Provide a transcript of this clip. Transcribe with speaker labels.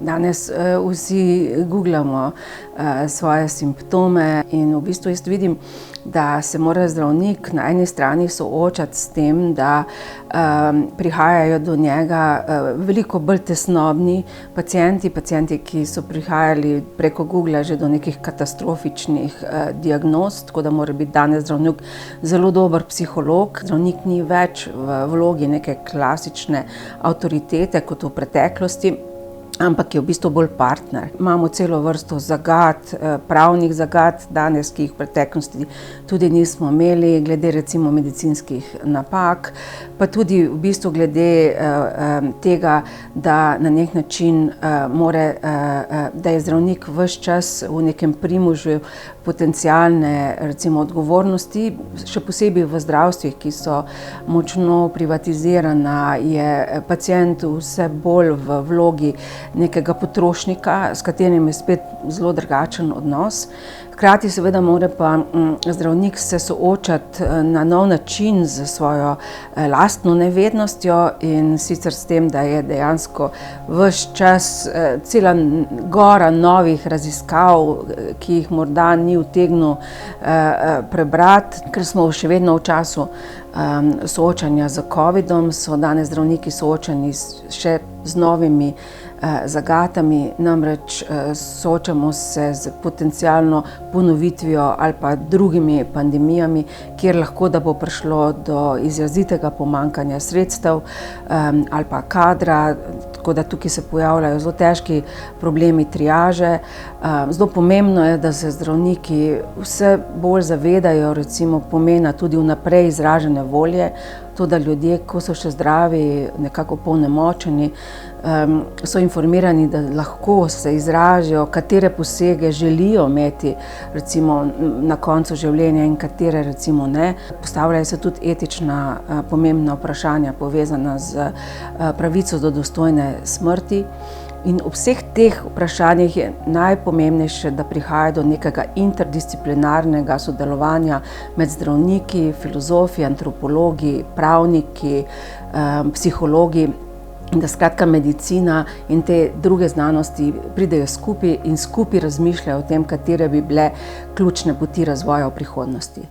Speaker 1: Danes vsi googlamo svoje simptome in v bistvu jaz vidim, da se mora zdravnik na eni strani soočati s tem, da prihajajo do njega veliko bolj tesnobni pacienti, ki so prihajali preko Googla že do nekih katastrofičnih diagnoz, tako da mora biti danes zdravnik zelo dober psiholog. Zdravnik ni več v vlogi neke klasične avtoritete kot v preteklosti, ampak je v bistvu bolj partner. Imamo celo vrsto zagat, pravnih zagat danes, ki jih v preteklosti tudi nismo imeli, glede recimo medicinskih napak, pa tudi v bistvu glede tega, da na nek način da je zdravnik ves čas v nekem primužu potencialne recimo odgovornosti, še posebej v zdravstvih, ki so močno privatizirana, je pacient vse bolj v vlogi nekega potrošnika, s katerim je spet zelo drugačen odnos. Hkrati seveda mora pa zdravnik se soočati na nov način s svojo lastno nevednostjo in sicer s tem, da je dejansko ves čas cela gora novih raziskav, ki jih morda ni utegnil prebrati, ker smo še vedno v času soočanja z covidom, so danes zdravniki soočeni še z novimi zagatami, namreč soočamo se z potencialno ponovitvijo ali pa drugimi pandemijami, kjer lahko da bo prišlo do izrazitega pomanjkanja sredstev ali pa kadra, tako da tukaj se pojavljajo zelo težki problemi triaže. Zelo pomembno je, da se zdravniki vse bolj zavedajo recimo pomena tudi vnaprej izražene volje, to, da ljudje, ko so še zdravi, nekako polnomočeni, so informirani, da lahko se izrazijo, katere posege želijo imeti recimo na koncu življenja in katere recimo ne. Postavljajo se tudi etična pomembna vprašanja povezana z pravico do dostojne smrti. In ob vseh teh vprašanjih je najpomembnejše, da prihaja do nekega interdisciplinarnega sodelovanja med zdravniki, filozofi, antropologi, pravniki, psihologi, in da skratka medicina in te druge znanosti pridejo skupaj in skupaj razmišljajo o tem, katere bi bile ključne poti razvoja v prihodnosti.